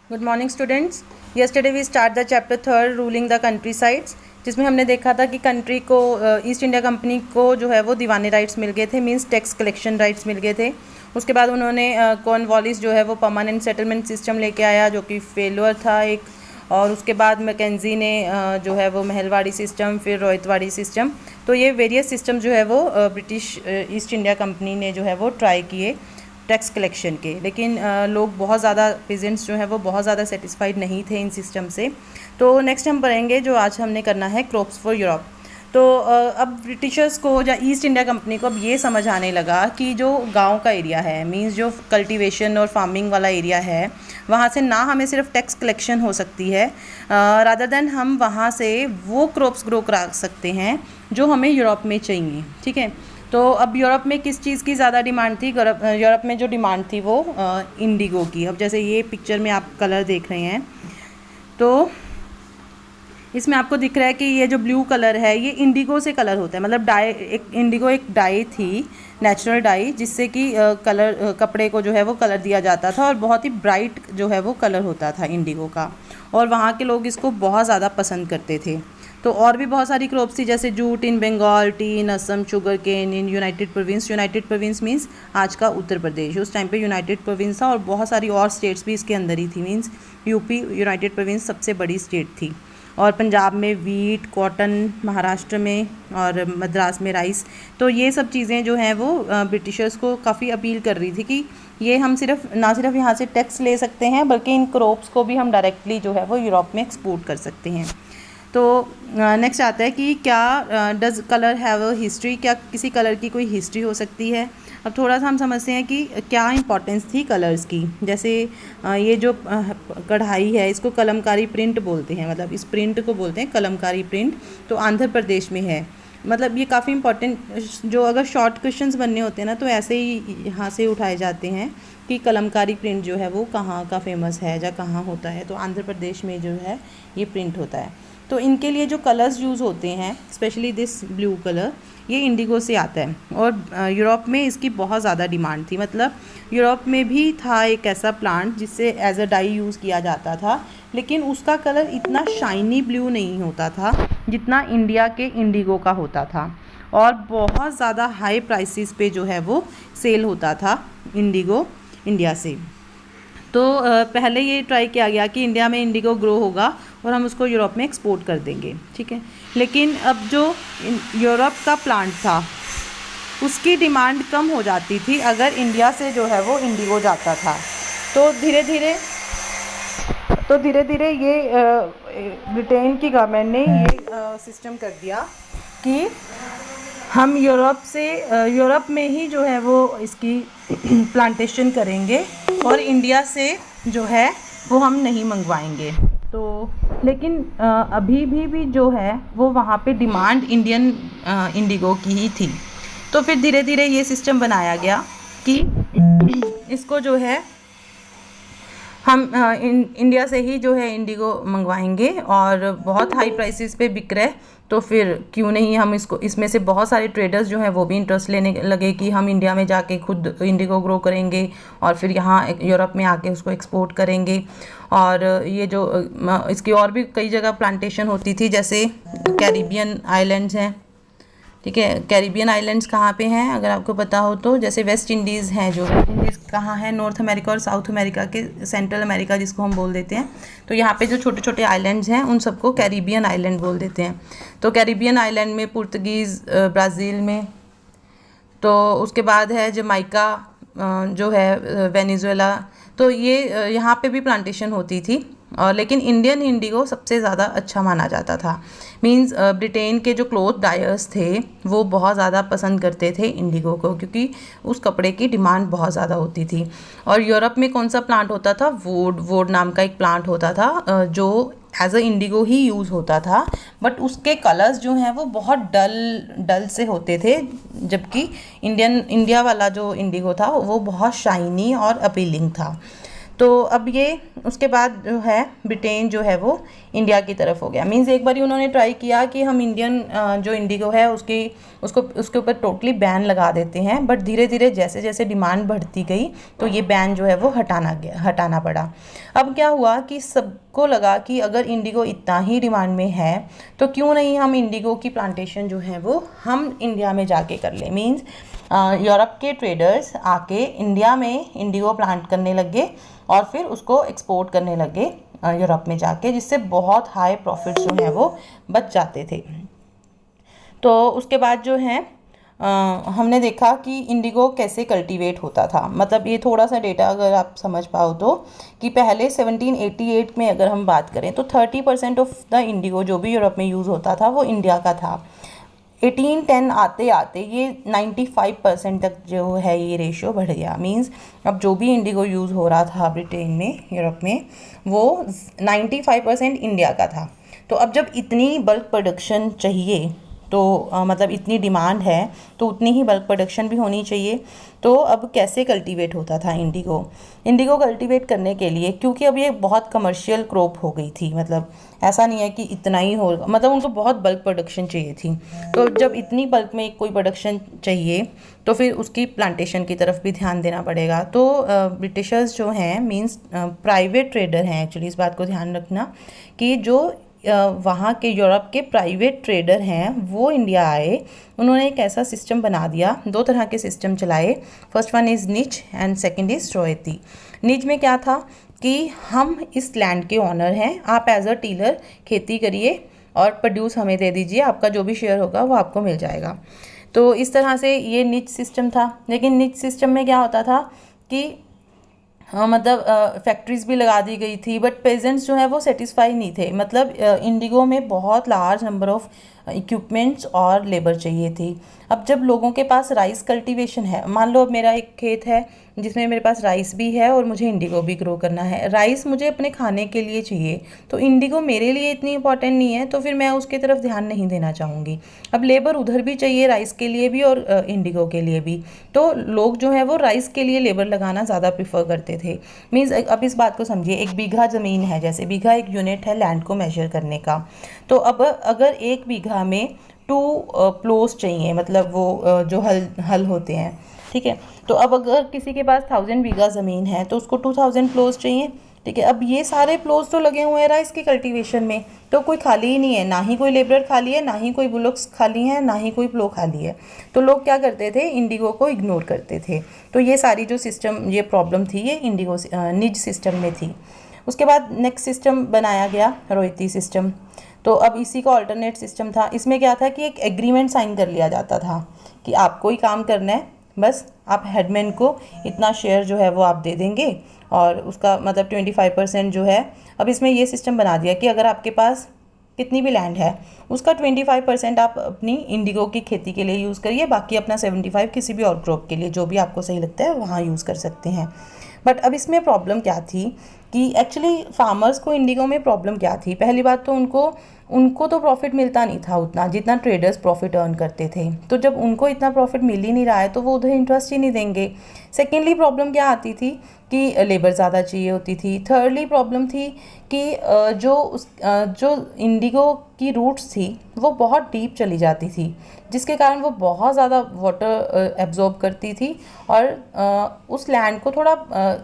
Good morning students. Yesterday we start the chapter 3 ruling the countrysides, जिसमें हमने देखा था कि कंट्री को ईस्ट इंडिया कंपनी को जो है वो दीवानी राइट्स मिल गए थे, मींस टैक्स कलेक्शन राइट्स मिल गए थे। उसके बाद उन्होंने कॉर्नवालिस जो है वो परमानेंट सेटलमेंट सिस्टम लेके आया, जो कि फेलुअर था एक। और उसके बाद मैकेंजी ने जो है वो महलवाड़ी सिस्टम, फिर रोहितवाड़ी सिस्टम। तो ये वेरियस सिस्टम जो है वो ब्रिटिश ईस्ट इंडिया कंपनी ने जो है वो ट्राई किए टैक्स कलेक्शन के, लेकिन लोग बहुत ज़्यादा पेजेंट्स जो हैं वो बहुत ज़्यादा सेटिस्फाइड नहीं थे इन सिस्टम से। तो नेक्स्ट हम पढ़ेंगे, जो आज हमने करना है, क्रॉप्स फॉर यूरोप। तो अब ब्रिटिशर्स को या ईस्ट इंडिया कंपनी को अब ये समझ आने लगा कि जो गांव का एरिया है, मींस जो कल्टीवेशन और फार्मिंग वाला एरिया है, वहाँ से ना हमें सिर्फ टैक्स कलेक्शन हो सकती है, रादर देन हम वहाँ से वो क्रॉप्स ग्रो करा सकते हैं जो हमें यूरोप में चाहिए। ठीक है। तो अब यूरोप में किस चीज़ की ज़्यादा डिमांड थी? यूरोप में जो डिमांड थी वो इंडिगो की। अब जैसे ये पिक्चर में आप कलर देख रहे हैं, तो इसमें आपको दिख रहा है कि ये जो ब्लू कलर है ये इंडिगो से कलर होता है। मतलब डाई, एक इंडिगो एक डाई थी, नेचुरल डाई, जिससे कि कलर कपड़े को जो है वो कलर दिया जाता था, और बहुत ही ब्राइट जो है वो कलर होता था इंडिगो का, और वहाँ के लोग इसको बहुत ज़्यादा पसंद करते थे। तो और भी बहुत सारी क्रॉप्स थी, जैसे jute in Bengal, tea in Assam, sugarcane in United Province. United Province means आज का उत्तर प्रदेश, उस टाइम पे यूनाइटेड प्रोविंस था, और बहुत सारी और स्टेट्स भी इसके अंदर ही थी, मीन्स यूपी यूनाइटेड प्रोविंस सबसे बड़ी स्टेट थी। और पंजाब में वीट, कॉटन, महाराष्ट्र में और मद्रास में राइस। तो ये सब चीज़ें जो हैं वो ब्रिटिशर्स को काफ़ी अपील कर रही थी कि ये हम ना सिर्फ यहाँ से टैक्स ले सकते हैं, बल्कि इन क्रॉप्स को भी हम डायरेक्टली जो है वो यूरोप में एक्सपोर्ट कर सकते हैं। तो नेक्स्ट आता है कि क्या does colour have a history, क्या किसी कलर की कोई हिस्ट्री हो सकती है? अब थोड़ा सा हम समझते हैं कि क्या इंपॉर्टेंस थी कलर्स की। जैसे ये जो कढ़ाई है, इसको कलमकारी प्रिंट बोलते हैं, मतलब इस प्रिंट को बोलते हैं कलमकारी प्रिंट। तो आंध्र प्रदेश में है। मतलब ये काफ़ी इंपॉर्टेंट, जो अगर शॉर्ट क्वेश्चंस बनने होते हैं ना, तो ऐसे ही यहाँ से उठाए जाते हैं कि कलमकारी प्रिंट जो है वो कहाँ का फेमस है या कहाँ होता है। तो आंध्र प्रदेश में जो है ये प्रिंट होता है। तो इनके लिए जो कलर्स यूज़ होते हैं, स्पेशली दिस ब्लू कलर, ये इंडिगो से आता है, और यूरोप में इसकी बहुत ज़्यादा डिमांड थी। मतलब यूरोप में भी था एक ऐसा प्लांट जिससे एज अ डाई यूज़ किया जाता था, लेकिन उसका कलर इतना शाइनी ब्लू नहीं होता था जितना इंडिया के इंडिगो का होता था, और बहुत ज़्यादा हाई प्राइसेस पे जो है वो सेल होता था इंडिगो इंडिया से। तो पहले ये ट्राई किया गया कि इंडिया में इंडिगो ग्रो होगा और हम उसको यूरोप में एक्सपोर्ट कर देंगे। ठीक है। लेकिन अब जो यूरोप का प्लांट था उसकी डिमांड कम हो जाती थी अगर इंडिया से जो है वो इंडिगो जाता था। तो धीरे धीरे ये ब्रिटेन की गवर्नमेंट ने ये सिस्टम कर दिया कि हम यूरोप में ही जो है वो इसकी प्लांटेशन करेंगे, और इंडिया से जो है वो हम नहीं मंगवाएंगे। तो लेकिन अभी भी जो है वो वहाँ पे डिमांड इंडियन इंडिगो की ही थी। तो फिर धीरे धीरे ये सिस्टम बनाया गया कि इसको जो है हम इंडिया से ही जो है इंडिगो मंगवाएंगे, और बहुत हाई प्राइसेस पे बिक रहा है, तो फिर क्यों नहीं हम इसको, इसमें से बहुत सारे ट्रेडर्स जो हैं वो भी इंटरेस्ट लेने लगे कि हम इंडिया में जाके खुद इंडिगो ग्रो करेंगे और फिर यहाँ यूरोप में आके उसको एक्सपोर्ट करेंगे। और ये जो इसकी और भी कई जगह प्लांटेशन होती थी, जैसे कैरिबियन आइलैंड्स हैं। ठीक है। कैरिबियन आइलैंड्स कहाँ पे हैं अगर आपको पता हो तो? जैसे वेस्ट इंडीज़ हैं, जो वेस्ट इंडीज़ कहाँ है, नॉर्थ अमेरिका और साउथ अमेरिका के, सेंट्रल अमेरिका जिसको हम बोल देते हैं। तो यहाँ पे जो छोटे छोटे आइलैंड्स हैं उन सबको कैरिबियन आइलैंड बोल देते हैं। तो कैरिबियन आइलैंड में पुर्तगीज़, ब्राज़ील में, तो उसके बाद है जमाइका जो है, वेनेजुएला। तो ये यहाँ पे भी प्लांटेशन होती थी, और लेकिन इंडियन इंडिगो सबसे ज़्यादा अच्छा माना जाता था। मींस ब्रिटेन के जो क्लॉथ डायर्स थे वो बहुत ज़्यादा पसंद करते थे इंडिगो को, क्योंकि उस कपड़े की डिमांड बहुत ज़्यादा होती थी। और यूरोप में कौन सा प्लांट होता था? वोड नाम का एक प्लांट होता था, जो एज अ इंडिगो ही यूज़ होता था, बट उसके कलर्स जो हैं वो बहुत डल से होते थे, जबकि इंडिया वाला जो इंडिगो था वो बहुत शाइनी और अपीलिंग था। तो अब ये उसके बाद जो है ब्रिटेन जो है वो इंडिया की तरफ हो गया। मींस एक बार उन्होंने ट्राई किया कि हम इंडियन जो इंडिगो है उसके ऊपर टोटली बैन लगा देते हैं, बट धीरे धीरे जैसे जैसे डिमांड बढ़ती गई तो ये बैन जो है वो हटाना पड़ा। अब क्या हुआ कि सबको लगा कि अगर इंडिगो इतना ही डिमांड में है तो क्यों नहीं हम इंडिगो की प्लांटेशन जो है वो हम इंडिया में जाके कर लें। मींस यूरोप के ट्रेडर्स आके इंडिया में इंडिगो प्लांट करने लगे और फिर उसको एक्सपोर्ट करने लगे यूरोप में जाके, जिससे बहुत हाई प्रॉफिट्स जो हैं वो बच जाते थे। तो उसके बाद जो है हमने देखा कि इंडिगो कैसे कल्टीवेट होता था। मतलब ये थोड़ा सा डेटा अगर आप समझ पाओ तो, कि पहले 1788 में अगर हम बात करें तो 30% ऑफ द इंडिगो जो भी यूरोप में यूज़ होता था वो इंडिया का था। 1810 आते आते ये 95% तक जो है ये रेशियो बढ़ गया। मींस अब जो भी इंडिगो यूज़ हो रहा था ब्रिटेन में, यूरोप में, वो 95% इंडिया का था। तो अब जब इतनी बल्क प्रोडक्शन चाहिए तो मतलब इतनी डिमांड है तो उतनी ही बल्क प्रोडक्शन भी होनी चाहिए। तो अब कैसे कल्टीवेट होता था इंडिगो कल्टीवेट करने के लिए, क्योंकि अब ये बहुत कमर्शियल क्रॉप हो गई थी। मतलब ऐसा नहीं है कि इतना ही होगा, मतलब उनको बहुत बल्क प्रोडक्शन चाहिए थी। तो जब इतनी बल्क में कोई प्रोडक्शन चाहिए तो फिर उसकी प्लांटेशन की तरफ भी ध्यान देना पड़ेगा। तो ब्रिटिशर्स जो हैं, मींस प्राइवेट ट्रेडर हैं एक्चुअली, इस बात को ध्यान रखना कि जो वहाँ के यूरोप के प्राइवेट ट्रेडर हैं वो इंडिया आए। उन्होंने एक ऐसा सिस्टम बना दिया, दो तरह के सिस्टम चलाए। फर्स्ट वन इज़ निच एंड सेकंड इज़ रॉयल्टी। निच में क्या था कि हम इस लैंड के ऑनर हैं, आप एज अ टीलर खेती करिए और प्रोड्यूस हमें दे दीजिए, आपका जो भी शेयर होगा वो आपको मिल जाएगा। तो इस तरह से ये निच सिस्टम था। लेकिन निच सिस्टम में क्या होता था कि मतलब फैक्ट्रीज भी लगा दी गई थी, बट पेजेंट्स जो है वो सेटिस्फाई नहीं थे। मतलब इंडिगो में बहुत लार्ज नंबर ऑफ इक्विपमेंट्स और लेबर चाहिए थी। अब जब लोगों के पास राइस कल्टीवेशन है, मान लो अब मेरा एक खेत है जिसमें मेरे पास राइस भी है और मुझे इंडिगो भी ग्रो करना है। राइस मुझे अपने खाने के लिए चाहिए, तो इंडिगो मेरे लिए इतनी इंपॉर्टेंट नहीं है, तो फिर मैं उसकी तरफ ध्यान नहीं देना चाहूँगी। अब लेबर उधर भी चाहिए, राइस के लिए भी और इंडिगो के लिए भी। तो लोग जो है वो राइस के लिए लेबर लगाना ज़्यादा प्रीफर करते थे। मीन्स अब इस बात को समझिए, एक बीघा ज़मीन है, जैसे बीघा एक यूनिट है लैंड को मेजर करने का। तो अब अगर एक बीघा में 2 प्लोस चाहिए, मतलब वो जो हल होते हैं, ठीक है। तो अब अगर किसी के पास 1000 बीघा ज़मीन है तो उसको 2000 प्लोस चाहिए, ठीक है। अब ये सारे प्लोस तो लगे हुए हैं राइस की कल्टीवेशन में, तो कोई खाली ही नहीं है, ना ही कोई लेबर खाली है, ना ही कोई बुलक्स खाली है, ना ही कोई प्लो खाली है। तो लोग क्या करते थे, इंडिगो को इग्नोर करते थे। तो ये सारी जो सिस्टम, ये प्रॉब्लम थी, ये इंडिगो निज सिस्टम में थी। उसके बाद नेक्स्ट सिस्टम बनाया गया रोहिती सिस्टम। तो अब इसी का अल्टरनेट सिस्टम था। इसमें क्या था कि एक एग्रीमेंट साइन कर लिया जाता था कि आपको ही काम करना है, बस आप हेडमैन को इतना शेयर जो है वो आप दे देंगे और उसका मतलब 25% जो है। अब इसमें ये सिस्टम बना दिया कि अगर आपके पास कितनी भी लैंड है उसका 25% आप अपनी इंडिगो की खेती के लिए यूज़ करिए, बाकी अपना 75 किसी भी और क्रॉप के लिए जो भी आपको सही लगता है वहाँ यूज़ कर सकते हैं। बट अब इसमें प्रॉब्लम क्या थी कि एक्चुअली फार्मर्स को इंडिगो में प्रॉब्लम क्या थी। पहली बात तो उनको तो प्रॉफिट मिलता नहीं था उतना जितना ट्रेडर्स प्रॉफिट अर्न करते थे। तो जब उनको इतना प्रॉफिट मिल ही नहीं रहा है तो वो उधर इंटरेस्ट ही नहीं देंगे। सेकेंडली प्रॉब्लम क्या आती थी कि लेबर ज़्यादा चाहिए होती थी। थर्डली प्रॉब्लम थी कि जो इंडिगो की रूट्स थी वो बहुत डीप चली जाती थी, जिसके कारण वो बहुत ज़्यादा वाटर एब्जॉर्ब करती थी और उस लैंड को थोड़ा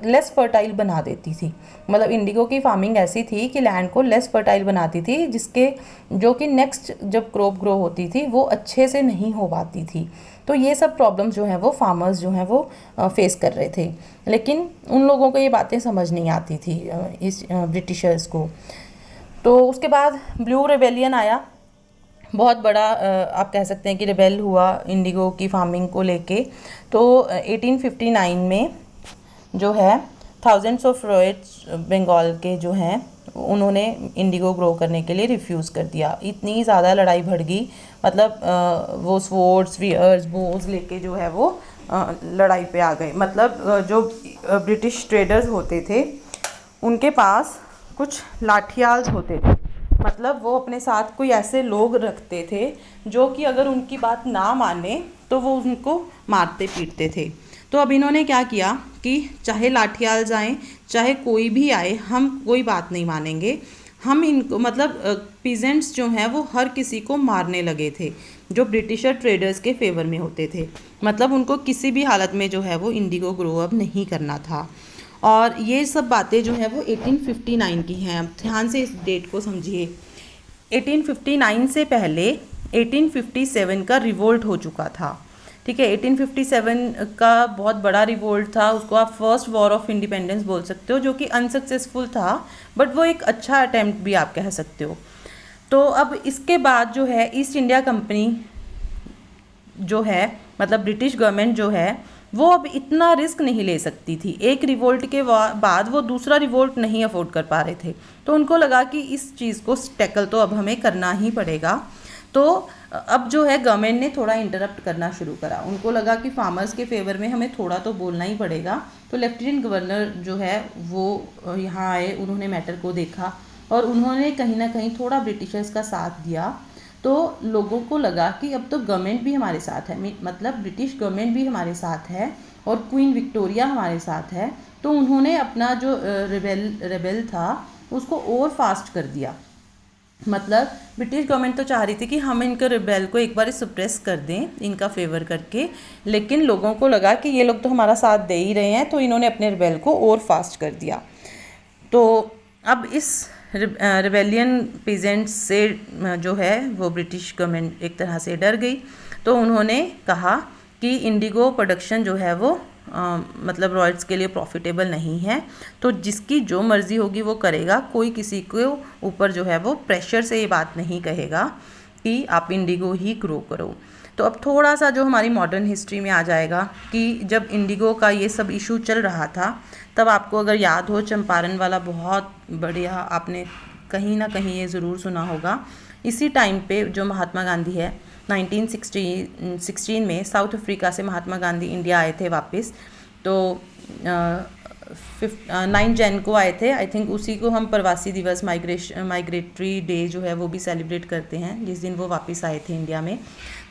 लेस फर्टाइल बना देती थी। मतलब इंडिगो की फार्मिंग ऐसी थी कि लैंड को लेस फर्टाइल बनाती थी, जो कि नेक्स्ट जब क्रॉप ग्रो होती थी वो अच्छे से नहीं हो पाती थी। तो ये सब प्रॉब्लम्स जो हैं वो फार्मर्स जो हैं वो फेस कर रहे थे, लेकिन उन लोगों को ये बातें समझ नहीं आती थी, इस ब्रिटिशर्स को। तो उसके बाद ब्लू रिबेलियन आया, बहुत बड़ा आप कह सकते हैं कि रिबेल हुआ इंडिगो की फार्मिंग को लेके। तो 1859 में जो है थाउजेंड्स ऑफ रॉयट्स बंगाल के जो हैं उन्होंने इंडिगो ग्रो करने के लिए रिफ्यूज़ कर दिया। इतनी ज़्यादा लड़ाई बढ़ गई, मतलब वो स्वॉर्ड्स, स्पीयर्स, बोws लेके जो है वो लड़ाई पे आ गए। मतलब जो ब्रिटिश ट्रेडर्स होते थे उनके पास कुछ लाठियाल्स होते थे, मतलब वो अपने साथ कोई ऐसे लोग रखते थे जो कि अगर उनकी बात ना माने तो वो उनको मारते पीटते थे। तो अब इन्होंने क्या किया कि चाहे लाठियाल जाएं, चाहे कोई भी आए, हम कोई बात नहीं मानेंगे। हम इनको मतलब पीजेंट्स जो हैं वो हर किसी को मारने लगे थे जो ब्रिटिशर ट्रेडर्स के फेवर में होते थे। मतलब उनको किसी भी हालत में जो है वो इंडिगो ग्रो अप नहीं करना था। और ये सब बातें जो है वो 1859 की हैं। अब ध्यान से इस डेट को समझिए। 1859 से पहले 1857 का रिवोल्ट हो चुका था। ठीक है, 1857 का बहुत बड़ा रिवोल्ट था, उसको आप फर्स्ट वॉर ऑफ इंडिपेंडेंस बोल सकते हो, जो कि अनसक्सेसफुल था, बट वो एक अच्छा अटैम्प्ट भी आप कह सकते हो। तो अब इसके बाद जो है ईस्ट इंडिया कंपनी जो है, मतलब ब्रिटिश गवर्नमेंट जो है, वो अब इतना रिस्क नहीं ले सकती थी। एक रिवोल्ट के बाद वो दूसरा रिवोल्ट नहीं अफोर्ड कर पा रहे थे। तो उनको लगा कि इस चीज़ को टैकल तो अब हमें करना ही पड़ेगा। तो अब जो है गवर्नमेंट ने थोड़ा इंटरप्ट करना शुरू करा। उनको लगा कि फार्मर्स के फेवर में हमें थोड़ा तो बोलना ही पड़ेगा। तो लेफ्टिनेंट गवर्नर जो है वो यहाँ आए, उन्होंने मैटर को देखा और उन्होंने कहीं ना कहीं थोड़ा ब्रिटिशर्स का साथ दिया। तो लोगों को लगा कि अब तो गवर्नमेंट भी हमारे साथ है, मतलब ब्रिटिश गवर्नमेंट भी हमारे साथ है और क्वीन विक्टोरिया हमारे साथ है। तो उन्होंने अपना जो रेबेल था उसको और फास्ट कर दिया। मतलब ब्रिटिश गवर्नमेंट तो चाह रही थी कि हम इनके रिबेल को एक बार सप्रेस कर दें इनका फेवर करके, लेकिन लोगों को लगा कि ये लोग तो हमारा साथ दे ही रहे हैं, तो इन्होंने अपने रिबेल को और फास्ट कर दिया। तो अब इस रिबेलियन पीजेंट्स से जो है वो ब्रिटिश गवर्नमेंट एक तरह से डर गई। तो उन्होंने कहा कि इंडिगो प्रोडक्शन जो है वो मतलब रॉयल्स के लिए प्रॉफिटेबल नहीं है, तो जिसकी जो मर्ज़ी होगी वो करेगा, कोई किसी को ऊपर जो है वो प्रेशर से ये बात नहीं कहेगा कि आप इंडिगो ही ग्रो करो। तो अब थोड़ा सा जो हमारी मॉडर्न हिस्ट्री में आ जाएगा कि जब इंडिगो का ये सब इशू चल रहा था, तब आपको अगर याद हो चंपारण वाला बहुत बढ़िया, आपने कहीं ना कहीं ये ज़रूर सुना होगा। इसी टाइम पे जो महात्मा गांधी है 1916 में साउथ अफ्रीका से महात्मा गांधी इंडिया आए थे वापस। तो 9 जैन को आए थे, आई थिंक उसी को हम प्रवासी दिवस माइग्रेटरी डे जो है वो भी सेलिब्रेट करते हैं, जिस दिन वो वापस आए थे इंडिया में।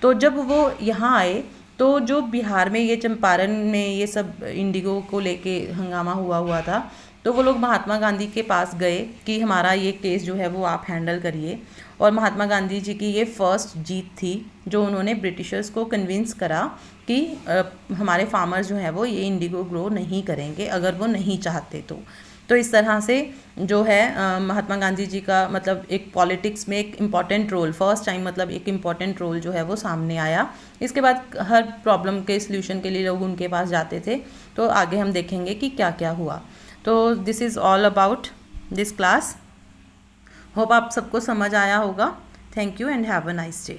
तो जब वो यहाँ आए तो जो बिहार में ये चंपारण में ये सब इंडिगो को लेके हंगामा हुआ था, तो वो लोग महात्मा गांधी के पास गए कि हमारा ये केस जो है वो आप हैंडल करिए। और महात्मा गांधी जी की ये फर्स्ट जीत थी जो उन्होंने ब्रिटिशर्स को कन्विंस करा कि हमारे फार्मर्स जो हैं वो ये इंडिगो ग्रो नहीं करेंगे अगर वो नहीं चाहते तो इस तरह से जो है महात्मा गांधी जी का मतलब एक पॉलिटिक्स में एक इम्पॉर्टेंट रोल, फर्स्ट टाइम मतलब एक इम्पॉर्टेंट रोल जो है वो सामने आया। इसके बाद हर प्रॉब्लम के सल्यूशन के लिए लोग उनके पास जाते थे। तो आगे हम देखेंगे कि क्या क्या हुआ। तो this is all about this class. Hope आप सबको समझ आया होगा। Thank you and have a nice day.